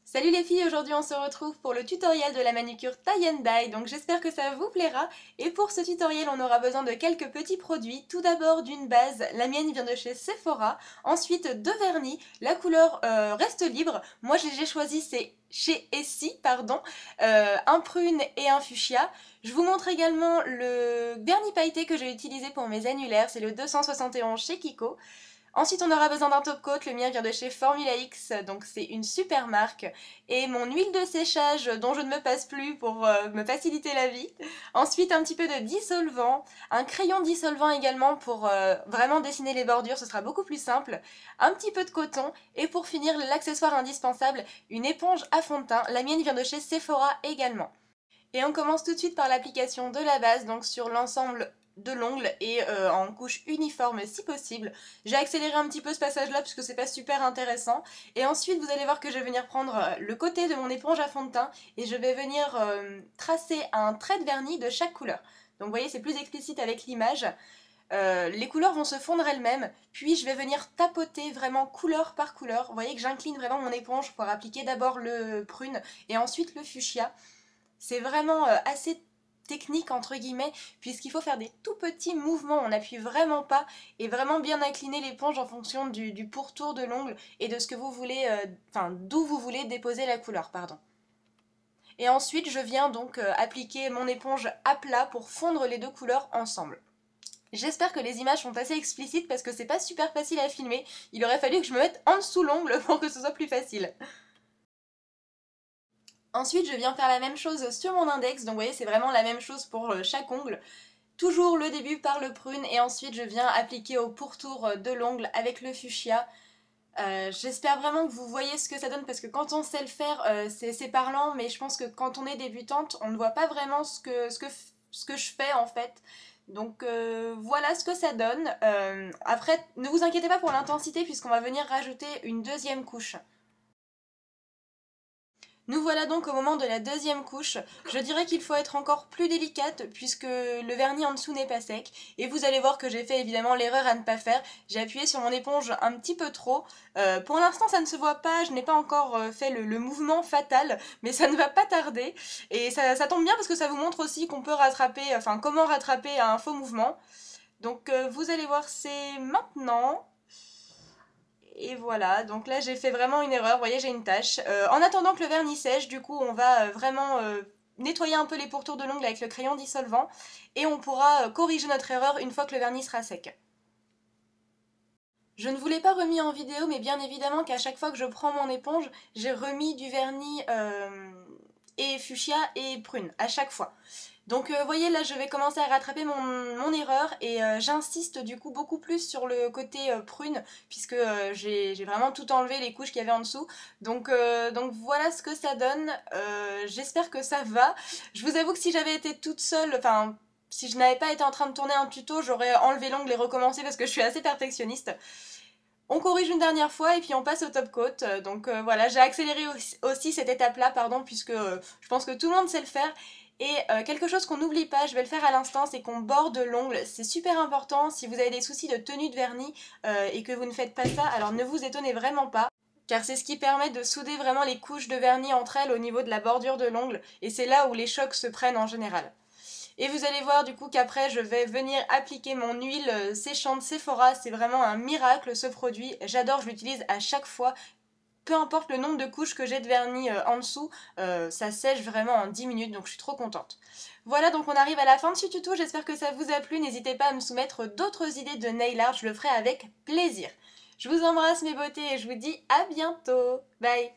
Salut les filles, aujourd'hui on se retrouve pour le tutoriel de la manucure tie and dye, donc j'espère que ça vous plaira. Et pour ce tutoriel on aura besoin de quelques petits produits. Tout d'abord d'une base, la mienne vient de chez Sephora. Ensuite de vernis, la couleur reste libre. Moi j'ai choisi, c'est chez Essie, pardon, un prune et un fuchsia. Je vous montre également le vernis pailleté que j'ai utilisé pour mes annulaires, c'est le 271 chez Kiko. Ensuite, on aura besoin d'un top coat, le mien vient de chez Formula X, donc c'est une super marque. Et mon huile de séchage dont je ne me passe plus pour me faciliter la vie. Ensuite, un petit peu de dissolvant, un crayon dissolvant également pour vraiment dessiner les bordures, ce sera beaucoup plus simple. Un petit peu de coton et pour finir, l'accessoire indispensable, une éponge à fond de teint. La mienne vient de chez Sephora également. Et on commence tout de suite par l'application de la base, donc sur l'ensemble de l'ongle et en couche uniforme si possible. J'ai accéléré un petit peu ce passage-là puisque c'est pas super intéressant. Et ensuite, vous allez voir que je vais venir prendre le côté de mon éponge à fond de teint et je vais venir tracer un trait de vernis de chaque couleur. Donc vous voyez, c'est plus explicite avec l'image. Les couleurs vont se fondre elles-mêmes, puis je vais venir tapoter vraiment couleur par couleur. Vous voyez que j'incline vraiment mon éponge pour appliquer d'abord le prune et ensuite le fuchsia. C'est vraiment assez technique entre guillemets puisqu'il faut faire des tout petits mouvements, on n'appuie vraiment pas et vraiment bien incliner l'éponge en fonction du pourtour de l'ongle et de ce que vous voulez, d'où vous voulez déposer la couleur, pardon. Et ensuite je viens donc appliquer mon éponge à plat pour fondre les deux couleurs ensemble. J'espère que les images sont assez explicites parce que c'est pas super facile à filmer, il aurait fallu que je me mette en dessous l'ongle pour que ce soit plus facile. Ensuite, je viens faire la même chose sur mon index, donc vous voyez, c'est vraiment la même chose pour chaque ongle. Toujours le début par le prune et ensuite je viens appliquer au pourtour de l'ongle avec le fuchsia. J'espère vraiment que vous voyez ce que ça donne parce que quand on sait le faire, c'est parlant, mais je pense que quand on est débutante, on ne voit pas vraiment ce que je fais en fait. Donc voilà ce que ça donne. Après, ne vous inquiétez pas pour l'intensité puisqu'on va venir rajouter une deuxième couche. Nous voilà donc au moment de la deuxième couche. Je dirais qu'il faut être encore plus délicate puisque le vernis en dessous n'est pas sec. Et vous allez voir que j'ai fait évidemment l'erreur à ne pas faire. J'ai appuyé sur mon éponge un petit peu trop. Pour l'instant ça ne se voit pas, je n'ai pas encore fait le mouvement fatal, mais ça ne va pas tarder. Et ça tombe bien parce que ça vous montre aussi qu'on peut rattraper, enfin comment rattraper un faux mouvement. Donc vous allez voir, c'est maintenant. Et voilà, donc là j'ai fait vraiment une erreur, vous voyez j'ai une tache. En attendant que le vernis sèche, du coup on va vraiment nettoyer un peu les pourtours de l'ongle avec le crayon dissolvant et on pourra corriger notre erreur une fois que le vernis sera sec. Je ne vous l'ai pas remis en vidéo, mais bien évidemment qu'à chaque fois que je prends mon éponge, j'ai remis du vernis et fuchsia et prune, à chaque fois. Donc vous voyez là je vais commencer à rattraper mon erreur et j'insiste du coup beaucoup plus sur le côté prune puisque j'ai vraiment tout enlevé les couches qu'il y avait en dessous. Donc voilà ce que ça donne, j'espère que ça va. Je vous avoue que si j'avais été toute seule, enfin si je n'avais pas été en train de tourner un tuto, j'aurais enlevé l'ongle et recommencé parce que je suis assez perfectionniste. On corrige une dernière fois et puis on passe au top coat. Donc voilà, j'ai accéléré aussi cette étape-là, pardon, puisque je pense que tout le monde sait le faire. Et quelque chose qu'on n'oublie pas, je vais le faire à l'instant, c'est qu'on borde l'ongle. C'est super important si vous avez des soucis de tenue de vernis et que vous ne faites pas ça, alors ne vous étonnez vraiment pas. Car c'est ce qui permet de souder vraiment les couches de vernis entre elles au niveau de la bordure de l'ongle. Et c'est là où les chocs se prennent en général. Et vous allez voir du coup qu'après je vais venir appliquer mon huile séchante Sephora, c'est vraiment un miracle ce produit, j'adore, je l'utilise à chaque fois, peu importe le nombre de couches que j'ai de vernis en dessous, ça sèche vraiment en 10 minutes donc je suis trop contente. Voilà donc on arrive à la fin de ce tuto, j'espère que ça vous a plu, n'hésitez pas à me soumettre d'autres idées de nail art, je le ferai avec plaisir. Je vous embrasse mes beautés et je vous dis à bientôt, bye.